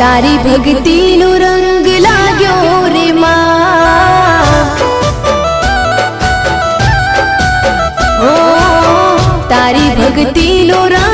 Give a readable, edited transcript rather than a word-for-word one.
तारी भक्ति नो रंग लाग्यो रे मां। ओ तारी भक्ति नो रंग